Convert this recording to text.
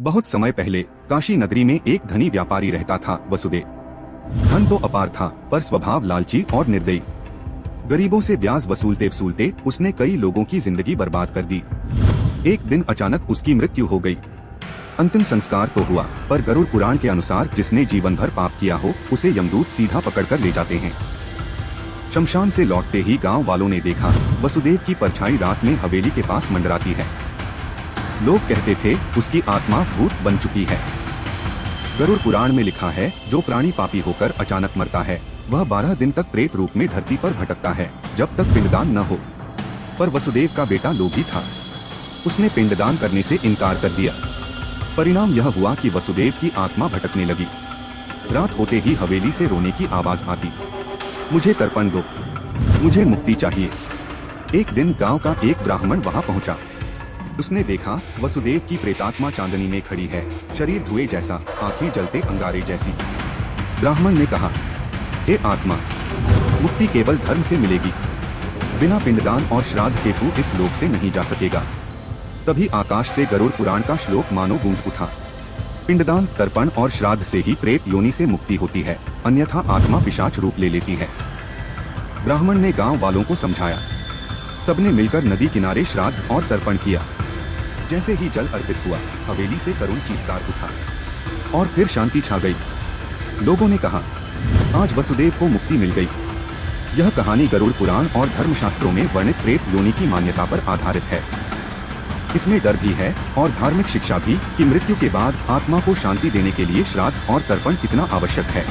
बहुत समय पहले काशी नगरी में एक धनी व्यापारी रहता था वसुदेव। धन तो अपार था, पर स्वभाव लालची और निर्दयी। गरीबों से ब्याज वसूलते वसूलते उसने कई लोगों की जिंदगी बर्बाद कर दी। एक दिन अचानक उसकी मृत्यु हो गई। अंतिम संस्कार तो हुआ, पर गरुड़ पुराण के अनुसार जिसने जीवन भर पाप किया हो उसे यमदूत सीधा पकड़कर ले जाते हैं। शमशान से लौटते ही गांव वालों ने देखा वसुदेव की परछाई रात में हवेली के पास मंडराती है। लोग कहते थे उसकी आत्मा भूत बन चुकी है। गरुड़ पुराण में लिखा है, जो प्राणी पापी होकर अचानक मरता है वह 12 दिन तक प्रेत रूप में धरती पर भटकता है, जब तक पिंडदान न हो। पर वसुदेव का बेटा लोभी था, उसने पिंडदान करने से इनकार कर दिया। परिणाम यह हुआ कि वसुदेव की आत्मा भटकने लगी। रात होते ही हवेली से रोने की आवाज आती, मुझे तर्पण दो, मुझे मुक्ति चाहिए। एक दिन गांव का एक ब्राह्मण वहां पहुंचा। उसने देखा वसुदेव की प्रेतात्मा चांदनी में खड़ी है, शरीर धुएं जैसा, आंखें जलते अंगारे जैसी। ब्राह्मण ने कहा, हे आत्मा, मुक्ति केवल धर्म से मिलेगी, बिना पिंडदान और श्राद्ध के तू इस लोक से नहीं जा सकेगा। तभी आकाश से गरुड़ पुराण का श्लोक मानो गूंज उठा, पिंडदान, तर्पण और श्राद्ध से ही प्रेत योनि से मुक्ति होती है, अन्यथा आत्मा पिशाच रूप ले लेती है। ब्राह्मण ने गांव वालों को समझाया। सबने मिलकर नदी किनारे श्राद्ध और तर्पण किया। जैसे ही जल अर्पित हुआ, हवेली से करुण चीत्कार उठा और फिर शांति छा गई। लोगों ने कहा, आज वसुदेव को मुक्ति मिल गई। यह कहानी गरुड़ पुराण और धर्मशास्त्रों में वर्णित प्रेत योनि की मान्यता पर आधारित है। इसमें डर भी है और धार्मिक शिक्षा भी कि मृत्यु के बाद आत्मा को शांति देने के लिए श्राद्ध और तर्पण कितना आवश्यक है।